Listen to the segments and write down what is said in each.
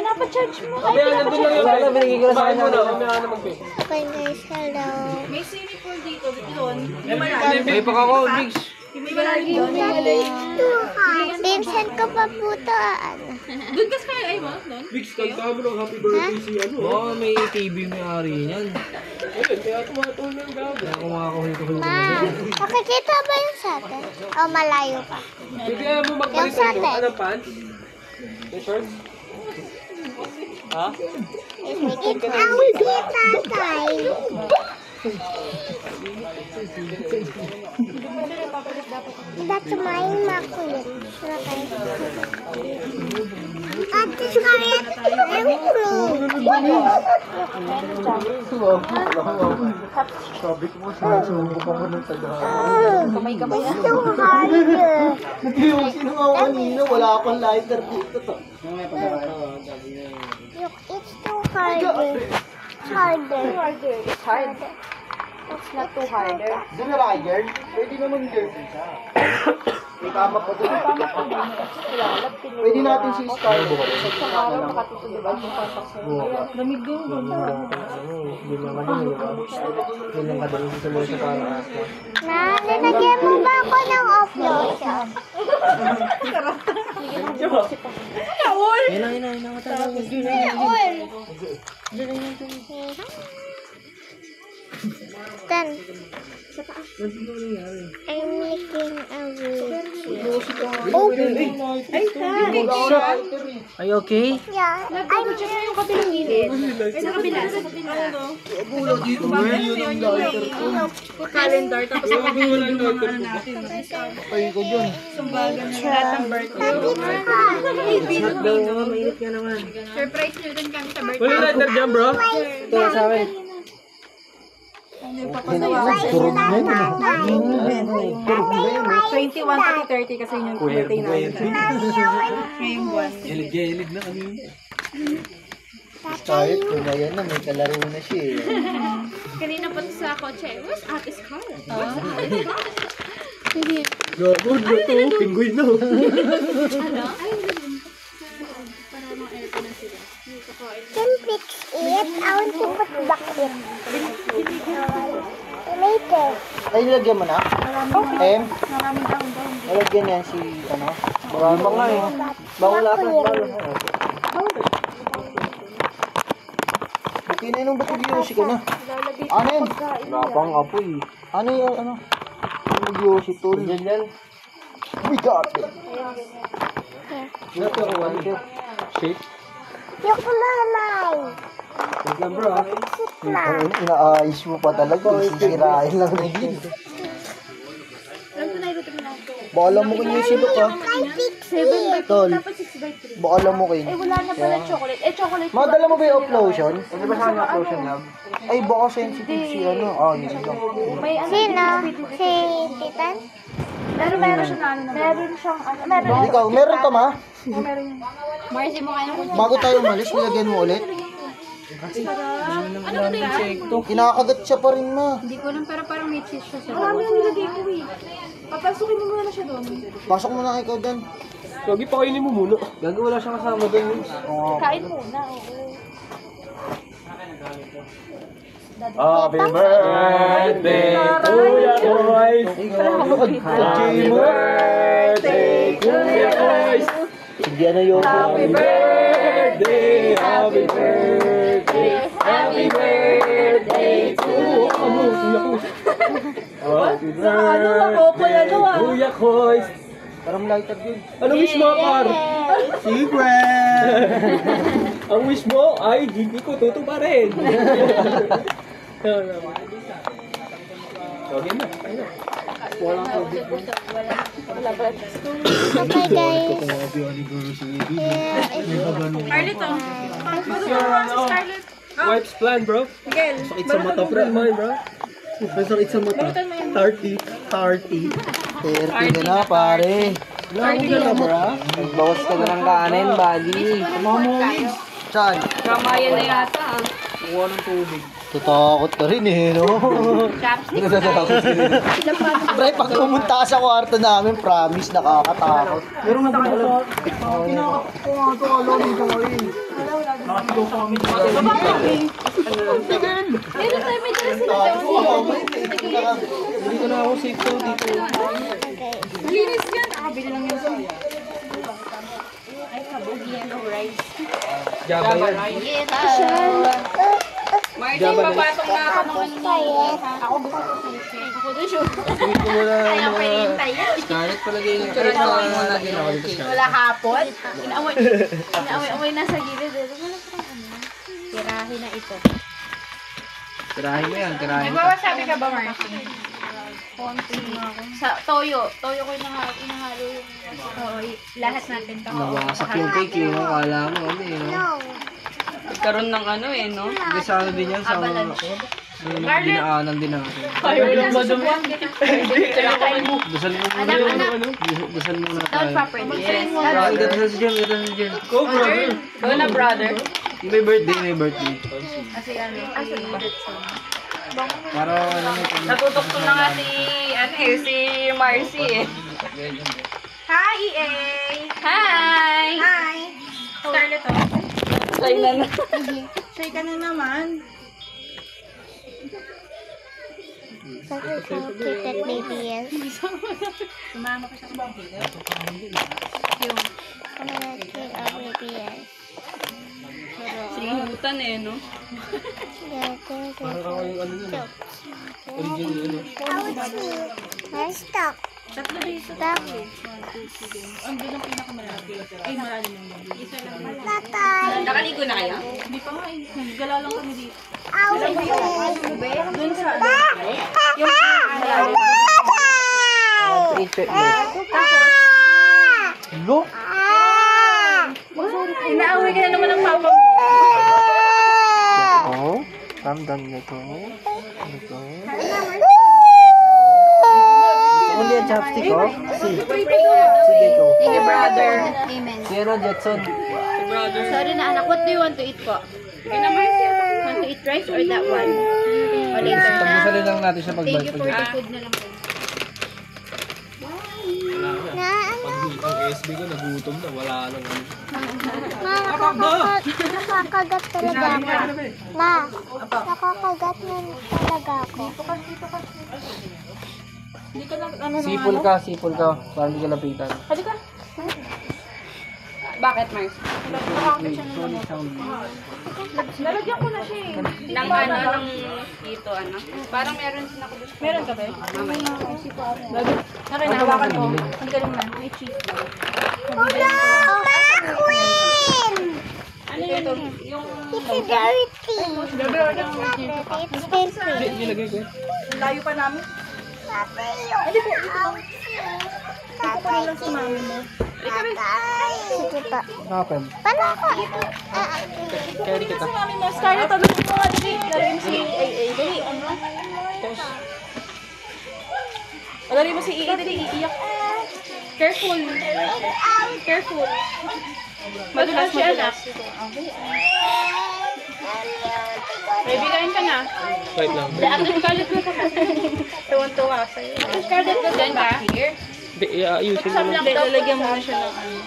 Pinapa-charge mo. Mamaya nandun lang yung Wala, binigay ko na sa kanya. Mamaya na mag-pay. Okay guys, hello. May swimming pool dito. Doon. May pakako, Bigs. May malaki doon. Pinsan ko pa po to. Doon kasi kayo ay mo? Doon? Biggs, kanta mo ng happy birthday si ano. Oo, may TV may-ari niyan. Ayun, kaya tumatulong ng gabi. Kaya kumakahuli-kahuli. Ma, nakikita ba yun sa atin? O malayo pa? Pwede kaya mo magpalit Yung sa ng atin. anong pants? Yung shorts? Ha? Nakikita tayo. That's mine, makulit. Ate, Scarlett, Sabi ko mo sa subo pa mo ng Kamay-kamay na. so hard. Sino nga kanina? Wala akong lighter dito to. Look, it's too harder. Harder. It's hard. It's not too harder. Di na lighter? Pwede naman jersey siya. May kama pa doon. Pwede natin si Scar bukas. Sa araw, makatutulog ang papak sa'yo. Lamig din. Hindi naman din, di ba? Hindi lang kadali sa lusa para asma. Na, nilagyan mo ba ako ng off-lotion? Yun na, matawag. Then, I'm making a wheelchair. Are you okay? Yeah, I'm Yung kabilang gilid. Ay, sa kabila. Sa kabila. Yung calendar. Tapos yung mga ano natin. Ay ko dyan. Sumbagan na lahat ng birthday. Hot daw, mainit ka naman. Surprise nyo din kami sa birthday. Wala lighter dyan, bro? Ito sa akin. Turog na yun. Turog na yun. 21 pati 30 kasi yun yung birthday namin. Ngayong buwan. Gilid na kami. Kahit kung na yan na, may kalaro na siya eh. Kanina pa sa kotse. Where's Ate's car? Gago, na to. Pinggoy na. can fix it. I want to put back it. Later. Ay, nilagyan mo na? Em? Nilagyan yan si, ano? Marami pa nga eh. Bawala ka. Buti na yun, ba't nag-yosi ka na? Ano yun? Wala pang apoy. Ano yun, ano? Nag-yosi tol. Yan. We got it. Ito ko, ano ito? Shake. Yung kumalay. Wait lang bro. Inaayos mo pa talaga. Sisirain lang na yun. Baka alam mo kung yung silok ha. I fix it. Tol. Baka alam mo kayo. Wala na pala chocolate. Chocolate. Madala mo ba yung off-lotion? Ano ba sa lotion lab? Ay, baka sensitive si ano. Ah, yun lang. May ano? Sino? Si Titan? Meron siya na ano naman. Meron siyang ano. Meron. Ikaw, meron ka ma? Meron yun. Marcy mo kayo ng Bago tayo umalis, nilagyan mo ulit. Ano ba yun? Kinakagat siya pa rin ma. Hindi ko alam pero parang may cheese siya sa loob. Ang nilagay ko eh. Papasukin mo muna siya doon. Pasok mo na ikaw dyan. Gagi, pakainin mo muna. Gago wala siyang kasama doon. Oo. Kain muna. Oo. Happy birthday to ya boys. Happy birthday to ya boys. Sige na yun. Happy birthday, happy birthday, happy birthday to Happy birthday to ya boys. Parang lighter yun. Ano wish mo, Par? Secret! Ang wish mo ay hindi ko tutuparin. Okay na, ayun na. Okay guys. Yeah, Scarlett oh. Scarlett. Wife's plan, bro. Miguel. Sakit sa mata, bro. Mine, bro. Sakit sa mata. Balutan mo yan. 30 na na, pare. Lagi ka na, bro. Nagbawas ka na ng kanin, buddy. Saan? Kamayan na yata ah. Kuha ng tubig. Tatakot ka rin eh, no? Chopstick Natatakot ka rin. Pre, pag pumunta ka sa kwarto namin, promise, nakakatakot. Pero nga ba alam? Kinakatakot ko nga ito, alam mo ka rin. Meron tayo, may dala sila. Hindi ko na ako safe so dito. Linis yan. Nakabili lang yun sa ay, kabugian ng rice. Java yan. Marcy, papatong na ako ng ako gusto ko sushi. Ako din sushi. Sabihin ko muna Kaya mga pinintay yan. Scarlett palagay yung Scarlett na lagi na ako dito Scarlett. Wala hapon. Inaaway na sa gilid. Wala pang ano. Tirahin na ito. Tirahin mo yan, tirahin mo. Nagwawasabi ka ba, Marcy? Konti. Sa toyo. Toyo ko inahalo yung lahat natin. Nawasak yung cake eh, no? Kala mo ano eh, no? Nagkaroon ng ano eh, no? Kasi sa ano din yan, sa mga dinaanan din natin. Dasal mo muna yun, ano? Dasal muna Down tayo. properly. Yes. Dasal si Jem, dasal si Jem. Go, brother. Go na, brother. Yung may birthday, may birthday. Kasi ano, Para ano mo, Natutok ko na nga si Marcy eh. Hi, EA! Hi! Hi! Scarlett, oh. Try na na. Shy ka na naman. But we're so cute that baby is. Sumama ka siya sa baby. I'm gonna cute our baby is. Singutan eh, no? Yeah, good, good. parang ako yung ano yun. Original ano. Where's Doc? Tatlo na isa. Doc? Ang doon ang pinakamalaki. Ay, malalim lang. Isa lang. Tatay! Nakaligo na kayo? Hindi pa nga eh. Naggala lang kami dito. Ow! Doon sa Check mo. Lo? Inaaway ka na naman ng papa mo. Oo. Ramdam niya to. Ito. Uli ang chopstick, oh. Sige, go. Sige, brother. Amen. Zero, Jetson. Sorry na anak, what do you want to eat po? Want to eat rice or that one? Or later na? Pagdasalin lang natin siya Thank you for pagbalik. the food na lang po. Pag ang SB ko, nagutom na. Wala nang ano. Nakakagat talaga ako. Ma, nakakagat na talaga ako. Hindi ka lang, ano Sipol ka, sipol ka. Para hindi ka lapitan. Halika. Bakit, Marcy? Solid sound. Nalagyan ko na siya eh. Nang ano, nang dito, ano? Parang meron din ako dito. Meron ka ba? Mamaya. Okay, nahawakan ko. Ang galing man. May cheese. Queen! Ano yun? Yung... It's dirty. It's not dirty. It's filthy. Nilagay ko. Layo pa namin. Tatay, yung tatay, Si mami mo. tatay. Sige pa. Happen. Paano ako? Carry kita. Si mami mo. Scarlett, tabi mo nga dali. Lari mo si AA. Dali, ano? Lari mo si AA. Dali, iiyak. Careful. Careful. Madulas, madulas. Baby, kain ka na. Wait lang. Ate Scarlett na tuwan-tuwa sa'yo. Ate Scarlett na dyan ba? Here? Hindi, ayusin mo lang. Lalagyan mo na siya ng ano.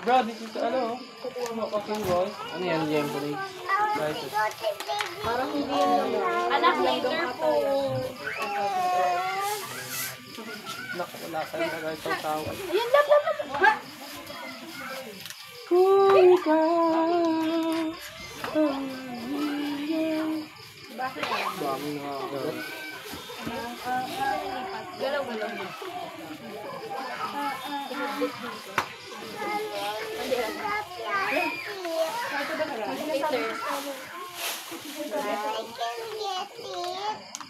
Bro, dito sa ano? Kukuha mo coffee roll. Ano yan, Jem? Rices. Anak, later po. Naku, wala tayong tagay sa tao. Ayan, lap. Ha? Dami na agad. Galaw-galaw. Later.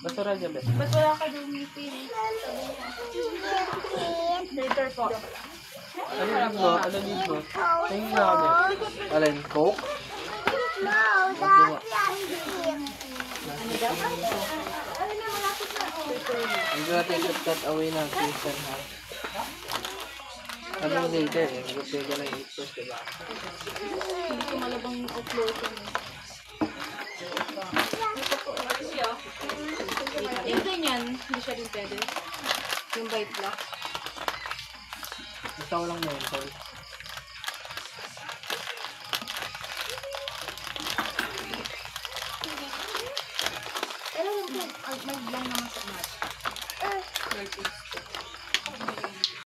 Basura dyan, Bes. Ba't wala ka doon ngipin? Later po. Ano yung mo? Ano yung mo? Tingin na kami. Alin? Coke? No, that's Hindi natin cut away na. Christian ha. Sabi yung later eh. Mag-upload ka na yung 8 first, diba? Hindi ko malabang yung upload. Yung ganyan, hindi siya din pwede. Yung bite block. Basta ko lang mental. Pero yung may lang naman sa mat.